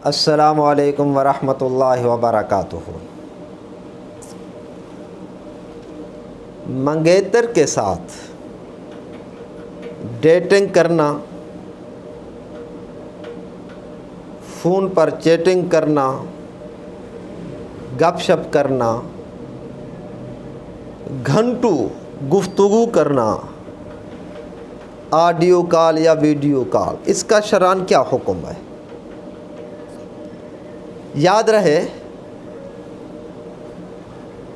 السلام علیکم ورحمۃ اللہ وبرکاتہ۔ منگیتر کے ساتھ ڈیٹنگ کرنا، فون پر چیٹنگ کرنا، گپ شپ کرنا، گھنٹوں گفتگو کرنا، آڈیو کال یا ویڈیو کال، اس کا شرعاً کیا حکم ہے؟ یاد رہے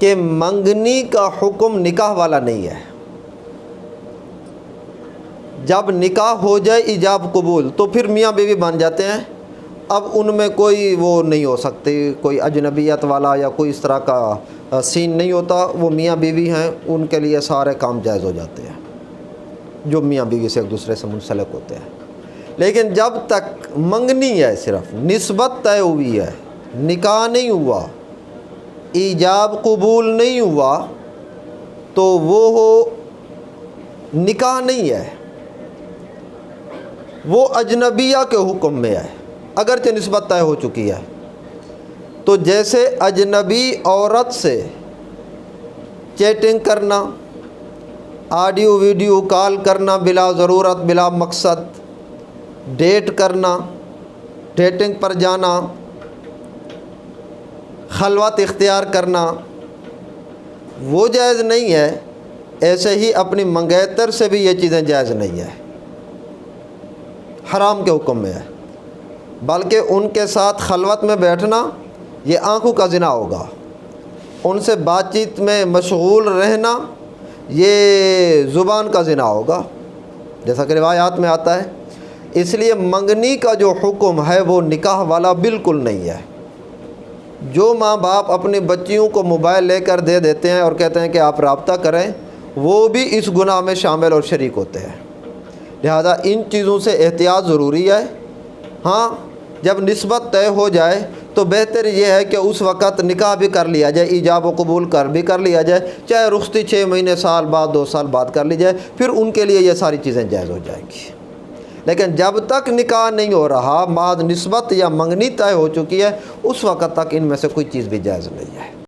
کہ منگنی کا حکم نکاح والا نہیں ہے۔ جب نکاح ہو جائے ایجاب قبول تو پھر میاں بیوی بن جاتے ہیں۔ اب ان میں کوئی وہ نہیں ہو سکتی، کوئی اجنبیت والا یا کوئی اس طرح کا سین نہیں ہوتا۔ وہ میاں بیوی ہیں، ان کے لیے سارے کام جائز ہو جاتے ہیں جو میاں بیوی سے ایک دوسرے سے منسلک ہوتے ہیں۔ لیکن جب تک منگنی ہے، صرف نسبت طے ہوئی ہے، نکاح نہیں ہوا، ایجاب قبول نہیں ہوا، تو وہ نکاح نہیں ہے، وہ اجنبیہ کے حکم میں ہے، اگرچہ نسبت طے ہو چکی ہے۔ تو جیسے اجنبی عورت سے چیٹنگ کرنا، آڈیو ویڈیو کال کرنا بلا ضرورت بلا مقصد، ڈیٹ کرنا، ڈیٹنگ پر جانا، خلوت اختیار کرنا، وہ جائز نہیں ہے، ایسے ہی اپنی منگیتر سے بھی یہ چیزیں جائز نہیں ہے، حرام کے حکم میں ہے۔ بلکہ ان کے ساتھ خلوت میں بیٹھنا یہ آنکھوں کا زنا ہوگا، ان سے بات چیت میں مشغول رہنا یہ زبان کا زنا ہوگا، جیسا کہ روایات میں آتا ہے۔ اس لیے منگنی کا جو حکم ہے وہ نکاح والا بالکل نہیں ہے۔ جو ماں باپ اپنی بچیوں کو موبائل لے کر دے دیتے ہیں اور کہتے ہیں کہ آپ رابطہ کریں، وہ بھی اس گناہ میں شامل اور شریک ہوتے ہیں۔ لہذا ان چیزوں سے احتیاط ضروری ہے۔ ہاں، جب نسبت طے ہو جائے تو بہتر یہ ہے کہ اس وقت نکاح بھی کر لیا جائے، ایجاب و قبول کر لیا جائے، چاہے رخصتی 6 مہینے، سال بعد، 2 سال بعد کر لی جائے، پھر ان کے لیے یہ ساری چیزیں جائز ہو جائیں گی۔ لیکن جب تک نکاح نہیں ہو رہا، محض نسبت یا منگنی طے ہو چکی ہے، اس وقت تک ان میں سے کوئی چیز بھی جائز نہیں ہے۔